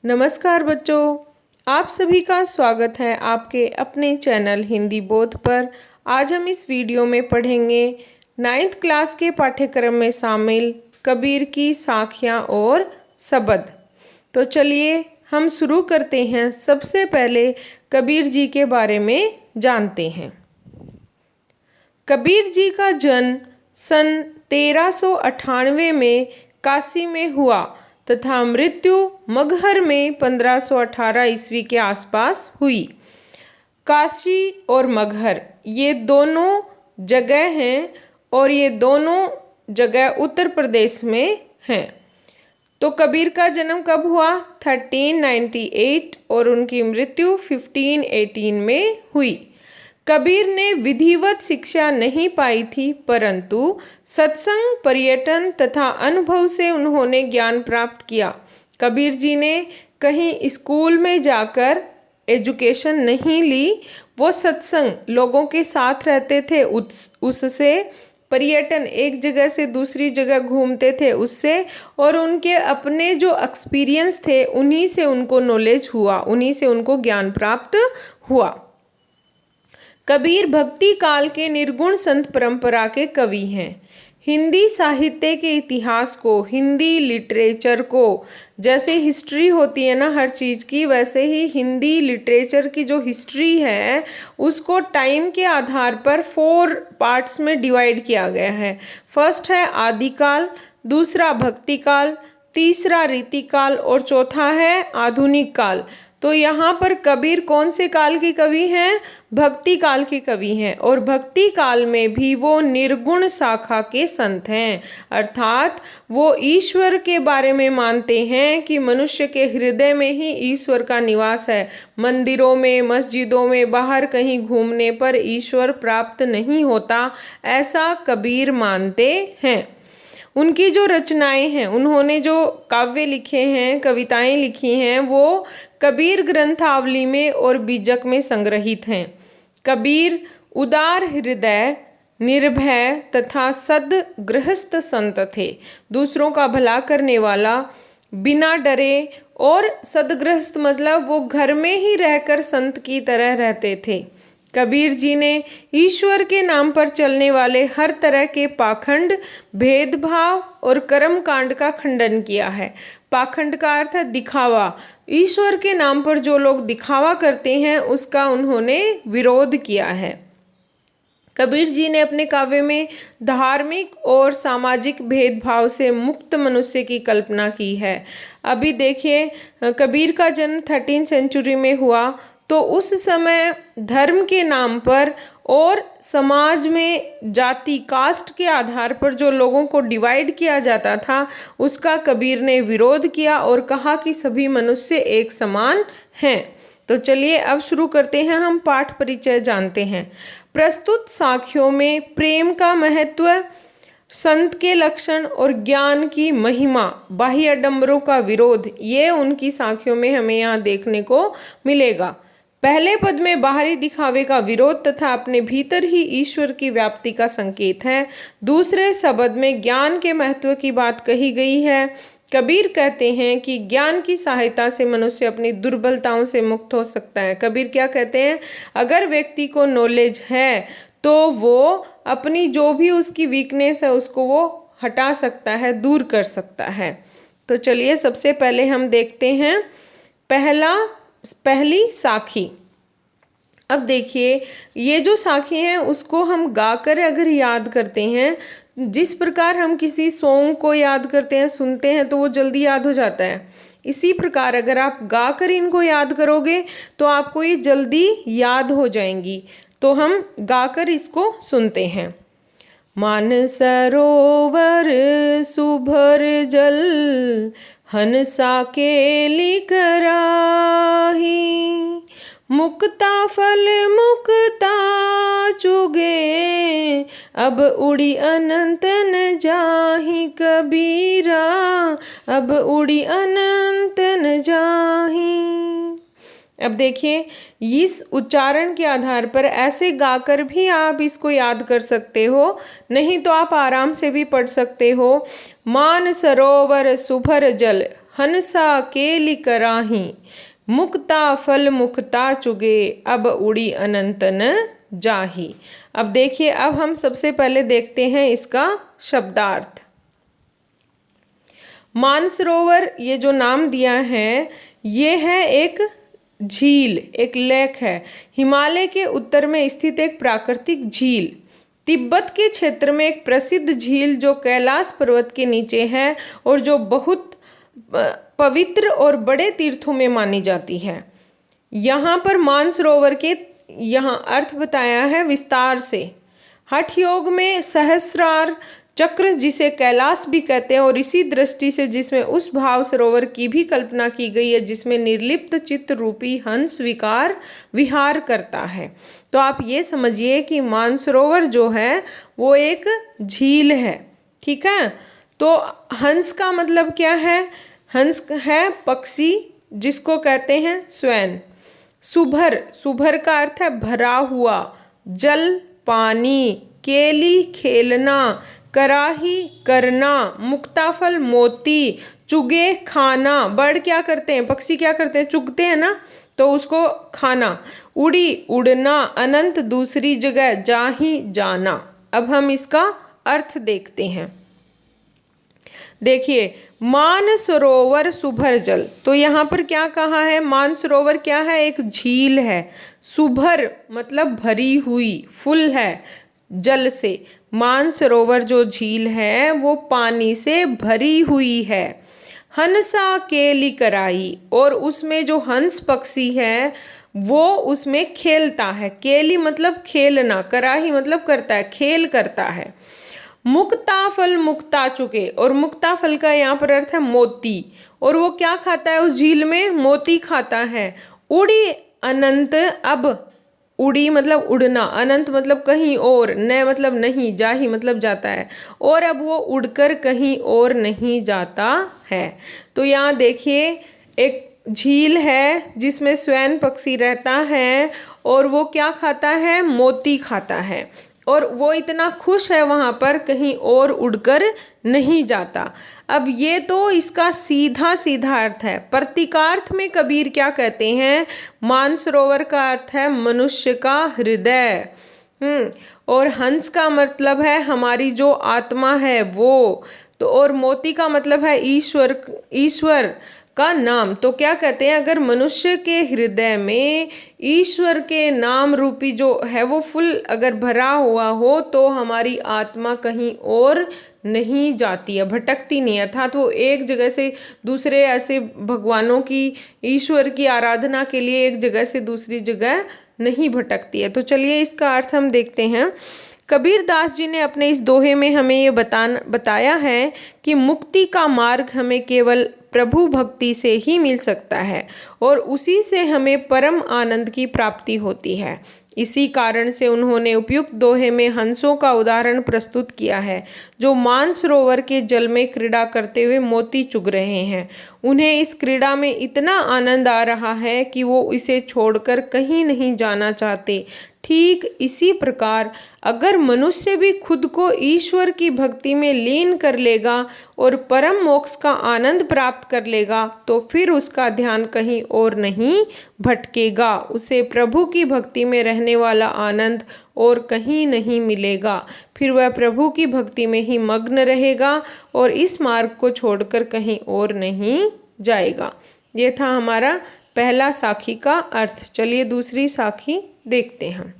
नमस्कार बच्चों, आप सभी का स्वागत है आपके अपने चैनल हिंदी बोध पर। आज हम इस वीडियो में पढ़ेंगे 9th क्लास के पाठ्यक्रम में शामिल कबीर की साखियाँ और शब्द। तो चलिए हम शुरू करते हैं। सबसे पहले कबीर जी के बारे में जानते हैं। कबीर जी का जन्म सन 1398 में काशी में हुआ तथा मृत्यु मगहर में 1518 ईस्वी के आसपास हुई। काशी और मगहर ये दोनों जगह हैं और ये दोनों जगह उत्तर प्रदेश में हैं। तो कबीर का जन्म कब हुआ? 1398 और उनकी मृत्यु 1518 में हुई। कबीर ने विधिवत शिक्षा नहीं पाई थी, परंतु सत्संग, पर्यटन तथा अनुभव से उन्होंने ज्ञान प्राप्त किया। कबीर जी ने कहीं स्कूल में जाकर एजुकेशन नहीं ली, वो सत्संग, लोगों के साथ रहते थे, उससे पर्यटन, एक जगह से दूसरी जगह घूमते थे उससे, और उनके अपने जो एक्सपीरियंस थे उन्हीं से उनको नॉलेज हुआ, उन्हीं से उनको ज्ञान प्राप्त हुआ। कबीर भक्ति काल के निर्गुण संत परंपरा के कवि हैं। हिंदी साहित्य के इतिहास को, हिंदी लिटरेचर को, जैसे हिस्ट्री होती है ना हर चीज़ की, वैसे ही हिंदी लिटरेचर की जो हिस्ट्री है उसको टाइम के आधार पर 4 पार्ट्स में डिवाइड किया गया है। फर्स्ट है आदिकाल, दूसरा भक्ति काल, तीसरा रीतिकाल और चौथा है आधुनिक काल। तो यहाँ पर कबीर कौन से काल के कवि हैं? भक्ति काल के कवि हैं, और भक्ति काल में भी वो निर्गुण शाखा के संत हैं, अर्थात वो ईश्वर के बारे में मानते हैं कि मनुष्य के हृदय में ही ईश्वर का निवास है। मंदिरों में, मस्जिदों में, बाहर कहीं घूमने पर ईश्वर प्राप्त नहीं होता, ऐसा कबीर मानते हैं। उनकी जो रचनाएं हैं, उन्होंने जो काव्य लिखे हैं, कविताएं लिखी हैं, वो कबीर ग्रंथावली में और बीजक में संग्रहित हैं। कबीर उदार हृदय, निर्भय तथा सद गृहस्थ संत थे। दूसरों का भला करने वाला, बिना डरे, और सदगृहस्थ मतलब वो घर में ही रहकर संत की तरह रहते थे। कबीर जी ने ईश्वर के नाम पर चलने वाले हर तरह के पाखंड, भेदभाव और कर्म कांड का खंडन किया है। पाखंड का अर्थ है दिखावा। ईश्वर के नाम पर जो लोग दिखावा करते हैं उसका उन्होंने विरोध किया है। कबीर जी ने अपने काव्य में धार्मिक और सामाजिक भेदभाव से मुक्त मनुष्य की कल्पना की है। अभी देखिए, कबीर का जन्म 13th सेंचुरी में हुआ, तो उस समय धर्म के नाम पर और समाज में जाति, कास्ट के आधार पर जो लोगों को डिवाइड किया जाता था उसका कबीर ने विरोध किया और कहा कि सभी मनुष्य एक समान हैं। तो चलिए अब शुरू करते हैं, हम पाठ परिचय जानते हैं। प्रस्तुत साखियों में प्रेम का महत्व, संत के लक्षण और ज्ञान की महिमा, बाह्य आडंबरों का विरोध, ये उनकी साखियों में हमें यहाँ देखने को मिलेगा। पहले पद में बाहरी दिखावे का विरोध तथा अपने भीतर ही ईश्वर की व्याप्ति का संकेत है। दूसरे शब्द में ज्ञान के महत्व की बात कही गई है। कबीर कहते हैं कि ज्ञान की सहायता से मनुष्य अपनी दुर्बलताओं से मुक्त हो सकता है। कबीर क्या कहते हैं? अगर व्यक्ति को नॉलेज है तो वो अपनी जो भी उसकी वीकनेस है उसको वो हटा सकता है, दूर कर सकता है। तो चलिए सबसे पहले हम देखते हैं पहली साखी। अब देखिए, ये जो साखी है उसको हम गाकर अगर याद करते हैं, जिस प्रकार हम किसी सॉन्ग को याद करते हैं, सुनते हैं तो वो जल्दी याद हो जाता है, इसी प्रकार अगर आप गाकर इनको याद करोगे तो आपको ये जल्दी याद हो जाएंगी। तो हम गाकर इसको सुनते हैं। मानसरोवर सुभर जल, हंसा केली कराही, मुक्ता फल मुक्ता चुगे, अब उड़ी अनंत न जाहि कबीरा, अब उड़ी अनंत न जाहि। अब देखिए, इस उच्चारण के आधार पर ऐसे गाकर भी आप इसको याद कर सकते हो, नहीं तो आप आराम से भी पढ़ सकते हो। मान सरोवर सुभर जल, हंसा केली कराही, मुक्ता फल मुक्ता चुगे, अब उड़ी अनंत न जाही। अब देखिए, अब हम सबसे पहले देखते हैं इसका शब्दार्थ। मानसरोवर ये जो नाम दिया है, ये है एक झील, एक लेक है। हिमालय के उत्तर में स्थित एक प्राकृतिक झील। तिब्बत के क्षेत्र में एक प्रसिद्ध झील जो कैलाश पर्वत के नीचे है और जो बहुत पवित्र और बड़े तीर्थों में मानी जाती है। यहाँ पर मानसरोवर के यहाँ अर्थ बताया है विस्तार से। हठ योग में सहस्रार चक्र जिसे कैलाश भी कहते हैं, और इसी दृष्टि से जिसमें उस भाव सरोवर की भी कल्पना की गई है जिसमें निर्लिप्त चित्त रूपी हंस विहार करता है। तो आप ये समझिए कि मानसरोवर जो है वो एक झील है। ठीक है, तो हंस का मतलब क्या है? हंस है पक्षी जिसको कहते हैं स्वैन। सुभर, सुभर का अर्थ है भरा हुआ। जल पानी, केली खेलना, कराही करना, मुक्ताफल मोती, चुगे खाना। बर्ड क्या करते हैं, पक्षी क्या करते हैं, चुगते हैं ना, तो उसको खाना। उड़ी उड़ना, अनंत दूसरी जगह, जाही जाना। अब हम इसका अर्थ देखते हैं। देखिए, मानसरोवर सुभर जल, तो यहाँ पर क्या कहा है? मानसरोवर क्या है? एक झील है। सुभर मतलब भरी हुई, फुल है जल से। मानसरोवर जो झील है वो पानी से भरी हुई है। हंसा केली कराई, और उसमें जो हंस पक्षी है वो उसमें खेलता है। केली मतलब खेलना, कराही मतलब करता है, खेल करता है। मुक्ता फल मुक्ता चुके, और मुक्ता फल का यहाँ पर अर्थ है मोती, और वो क्या खाता है? उस झील में मोती खाता है। उड़ी अनंत, अब उड़ी मतलब उड़ना, अनंत मतलब कहीं और, न मतलब नहीं, जाही मतलब जाता है, और अब वो उड़कर कहीं और नहीं जाता है। तो यहाँ देखिए, एक झील है जिसमें स्वैन पक्षी रहता है, और वो क्या खाता है? मोती खाता है, और वो इतना खुश है वहाँ पर, कहीं और उड़कर नहीं जाता। अब ये तो इसका सीधा सीधा अर्थ है। प्रतीकार्थ में कबीर क्या कहते हैं? मानसरोवर का अर्थ है मनुष्य का हृदय। और हंस का मतलब है हमारी जो आत्मा है वो, तो और मोती का मतलब है ईश्वर का नाम। तो क्या कहते हैं? अगर मनुष्य के हृदय में ईश्वर के नाम रूपी जो है वो फुल अगर भरा हुआ हो, तो हमारी आत्मा कहीं और नहीं जाती है, भटकती नहीं है। अर्थात वो एक जगह से दूसरे ऐसे भगवानों की, ईश्वर की आराधना के लिए एक जगह से दूसरी जगह नहीं भटकती है। तो चलिए इसका अर्थ हम देखते हैं। कबीर दास जी ने अपने इस दोहे में हमें ये बताया है कि मुक्ति का मार्ग हमें केवल प्रभु भक्ति से ही मिल सकता है, और उसी से हमें परम आनंद की प्राप्ति होती है। इसी कारण से उन्होंने उपयुक्त दोहे में हंसों का उदाहरण प्रस्तुत किया है, जो मानसरोवर के जल में क्रीड़ा करते हुए मोती चुग रहे हैं। उन्हें इस क्रीड़ा में इतना आनंद आ रहा है कि वो इसे छोड़कर कहीं नहीं जाना चाहते। ठीक इसी प्रकार अगर मनुष्य भी खुद को ईश्वर की भक्ति में लीन कर लेगा और परम मोक्ष का आनंद प्राप्त कर लेगा, तो फिर उसका ध्यान कहीं और नहीं भटकेगा। उसे प्रभु की भक्ति में रहने वाला आनंद और कहीं नहीं मिलेगा। फिर वह प्रभु की भक्ति में ही मग्न रहेगा और इस मार्ग को छोड़कर कहीं और नहीं जाएगा। ये था हमारा पहला साखी का अर्थ। चलिए दूसरी साखी देखते हैं।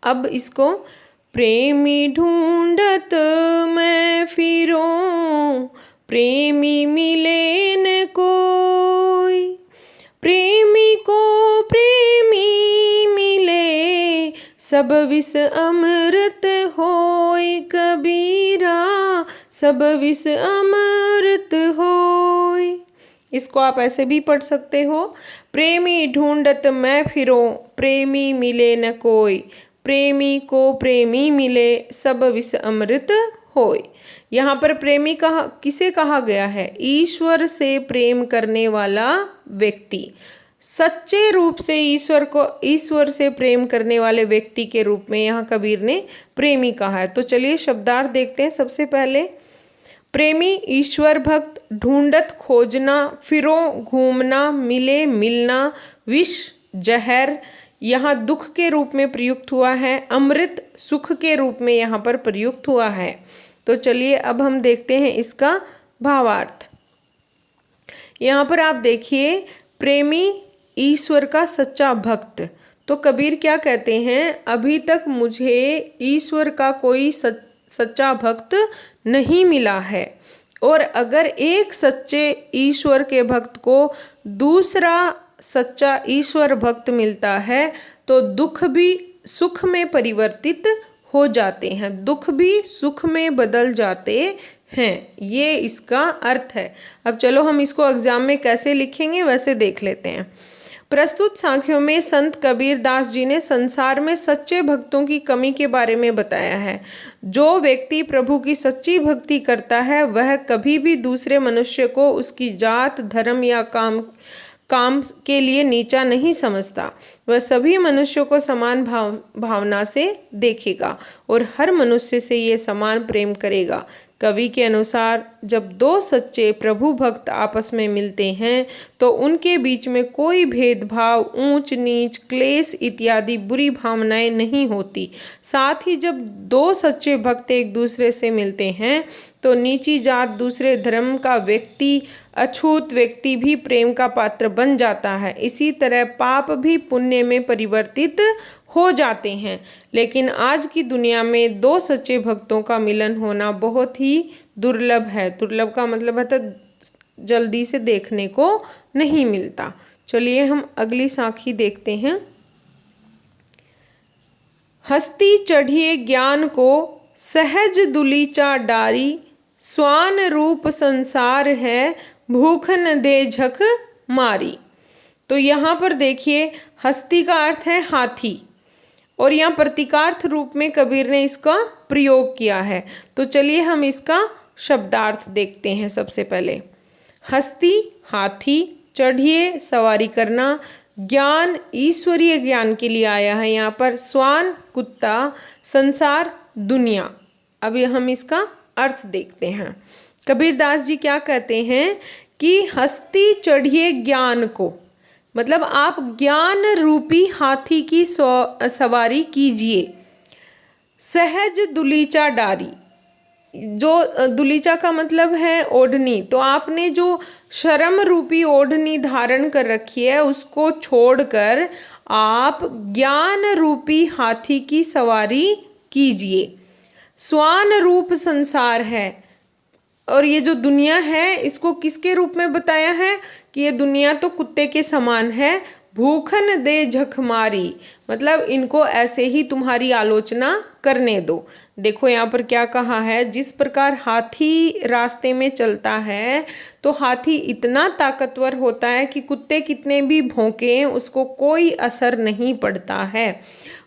अब इसको, प्रेमी ढूंढत मैं फिरूं, प्रेमी मिले न कोई, प्रेमी को प्रेमी मिले, सब विष अमृत होय कबीरा, सब विष अमृत होय। इसको आप ऐसे भी पढ़ सकते हो, प्रेमी ढूंढत मैं फिरूं, प्रेमी मिले न कोई, प्रेमी को प्रेमी मिले, सब विष अमृत होय। यहाँ पर प्रेमी किसे कहा गया है? ईश्वर से प्रेम करने वाला व्यक्ति, सच्चे रूप से ईश्वर से प्रेम करने वाले व्यक्ति के रूप में यहाँ कबीर ने प्रेमी कहा है। तो चलिए शब्दार्थ देखते हैं। सबसे पहले, प्रेमी ईश्वर भक्त, ढूंढत खोजना, फिरो घूमना, मिले मिलना, विष जहर यहाँ दुख के रूप में प्रयुक्त हुआ है, अमृत सुख के रूप में यहाँ पर प्रयुक्त हुआ है। तो चलिए अब हम देखते हैं इसका भावार्थ। यहाँ पर आप देखिए, प्रेमी ईश्वर का सच्चा भक्त। तो कबीर क्या कहते हैं, अभी तक मुझे ईश्वर का कोई सच्चा भक्त नहीं मिला है, और अगर एक सच्चे ईश्वर के भक्त को दूसरा सच्चा ईश्वर भक्त मिलता है तो दुख भी सुख में परिवर्तित हो जाते हैं, दुख भी सुख में बदल जाते हैं। ये इसका अर्थ है। अब चलो हम इसको एग्जाम में कैसे लिखेंगे वैसे देख लेते हैं। प्रस्तुत सांख्यों में संत कबीर दास जी ने संसार में सच्चे भक्तों की कमी के बारे में बताया है। जो व्यक्ति प्रभु की सच्ची भक्ति करता है वह कभी भी दूसरे मनुष्य को उसकी जात, धर्म या काम के लिए नीचा नहीं समझता। वह सभी मनुष्यों को समान भावना से देखेगा और हर मनुष्य से ये समान प्रेम करेगा। कवि के अनुसार जब दो सच्चे प्रभु भक्त आपस में मिलते हैं तो उनके बीच में कोई भेदभाव, ऊंच नीच, क्लेश इत्यादि बुरी भावनाएं नहीं होती। साथ ही जब दो सच्चे भक्त एक दूसरे से मिलते हैं तो नीची जात, दूसरे धर्म का व्यक्ति, अछूत व्यक्ति भी प्रेम का पात्र बन जाता है। इसी तरह पाप भी पुण्य में परिवर्तित हो जाते हैं। लेकिन आज की दुनिया में दो सच्चे भक्तों का मिलन होना बहुत ही दुर्लभ है। दुर्लभ का मतलब है तो जल्दी से देखने को नहीं मिलता। चलिए हम अगली साखी देखते हैं। हस्ती चढ़िए ज्ञान को, सहज दुलीचा डारी, स्वान रूप संसार है, भूख न दे झक मारी। तो यहाँ पर देखिए, हस्ती का अर्थ है हाथी, और यहाँ प्रतीकार्थ रूप में कबीर ने इसका प्रयोग किया है। तो चलिए हम इसका शब्दार्थ देखते हैं। सबसे पहले हस्ती हाथी, चढ़िए सवारी करना, ज्ञान ईश्वरीय ज्ञान के लिए आया है यहाँ पर, स्वान कुत्ता, संसार दुनिया। अभी हम इसका अर्थ देखते हैं। कबीर दास जी क्या कहते हैं कि हस्ती चढ़िए ज्ञान को, मतलब आप ज्ञान रूपी हाथी की सवारी कीजिए। सहज दुलीचा डारी, जो दुलीचा का मतलब है ओढ़नी, तो आपने जो शर्म रूपी ओढ़नी धारण कर रखी है उसको छोड़कर आप ज्ञान रूपी हाथी की सवारी कीजिए। स्वान रूप संसार है, और ये जो दुनिया है इसको किसके रूप में बताया है कि ये दुनिया तो कुत्ते के समान है। भूखन दे झकमारी, मतलब इनको ऐसे ही तुम्हारी आलोचना करने दो। देखो यहाँ पर क्या कहा है, जिस प्रकार हाथी रास्ते में चलता है तो हाथी इतना ताकतवर होता है कि कुत्ते कितने भी भौंके उसको कोई असर नहीं पड़ता है।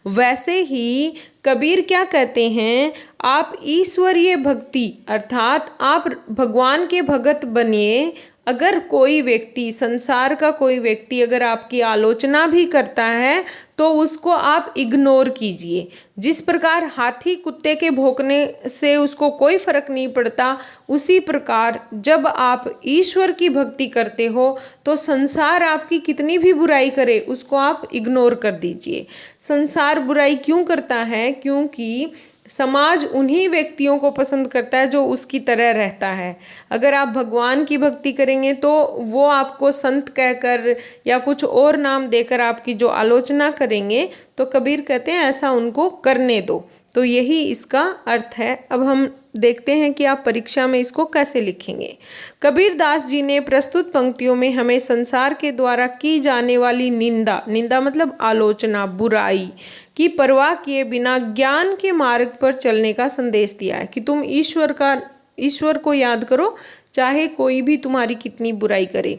वैसे ही कबीर क्या कहते हैं, आप ईश्वरीय भक्ति अर्थात आप भगवान के भगत बनिए। अगर कोई व्यक्ति, संसार का कोई व्यक्ति अगर आपकी आलोचना भी करता है तो उसको आप इग्नोर कीजिए। जिस प्रकार हाथी कुत्ते के भौंकने से उसको कोई फर्क नहीं पड़ता, उसी प्रकार जब आप ईश्वर की भक्ति करते हो तो संसार आपकी कितनी भी बुराई करे उसको आप इग्नोर कर दीजिए। संसार बुराई क्यों करता है? क्योंकि समाज उन्हीं व्यक्तियों को पसंद करता है जो उसकी तरह रहता है। अगर आप भगवान की भक्ति करेंगे तो वो आपको संत कहकर या कुछ और नाम देकर आपकी जो आलोचना करेंगे, तो कबीर कहते हैं ऐसा उनको करने दो। तो यही इसका अर्थ है। अब हम देखते हैं कि आप परीक्षा में इसको कैसे लिखेंगे। कबीर दास जी ने प्रस्तुत पंक्तियों में हमें संसार के द्वारा की जाने वाली निंदा मतलब आलोचना, बुराई की परवाह किए बिना ज्ञान के मार्ग पर चलने का संदेश दिया है कि तुम ईश्वर को याद करो, चाहे कोई भी तुम्हारी कितनी बुराई करे।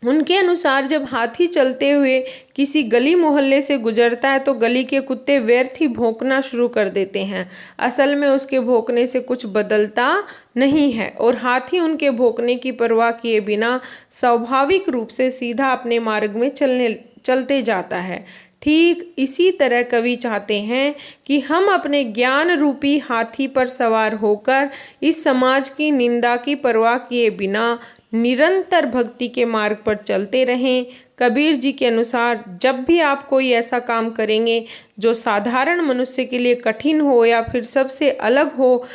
उनके अनुसार जब हाथी चलते हुए किसी गली मोहल्ले से गुजरता है तो गली के कुत्ते व्यर्थ ही भौंकना शुरू कर देते हैं। असल में उसके भौंकने से कुछ बदलता नहीं है और हाथी उनके भौंकने की परवाह किए बिना स्वाभाविक रूप से सीधा अपने मार्ग में चलते जाता है। ठीक इसी तरह कवि चाहते हैं कि हम अपने ज्ञान रूपी हाथी पर सवार होकर इस समाज की निंदा की परवाह किए बिना निरंतर भक्ति के मार्ग पर चलते रहें। कबीर जी के अनुसार जब भी आप कोई ऐसा काम करेंगे जो साधारण मनुष्य के लिए कठिन हो या फिर सबसे अलग हो,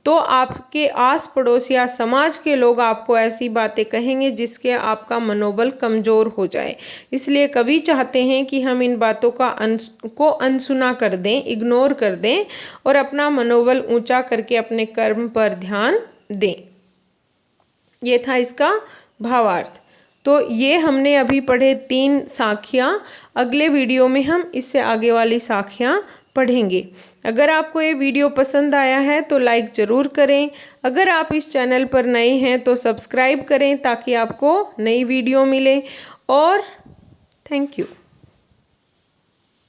तो आपके आस पड़ोस या समाज के लोग आपको ऐसी बातें कहेंगे जिसके आपका मनोबल कमज़ोर हो जाए। इसलिए कवि चाहते हैं कि हम इन बातों को अनसुना कर दें, इग्नोर कर दें और अपना मनोबल ऊंचा करके अपने कर्म पर ध्यान दें। ये था इसका भावार्थ। तो ये हमने अभी पढ़े 3 साखियाँ। अगले वीडियो में हम इससे आगे वाली साखियाँ पढ़ेंगे। अगर आपको ये वीडियो पसंद आया है तो लाइक ज़रूर करें। अगर आप इस चैनल पर नए हैं तो सब्सक्राइब करें ताकि आपको नई वीडियो मिले। और थैंक यू।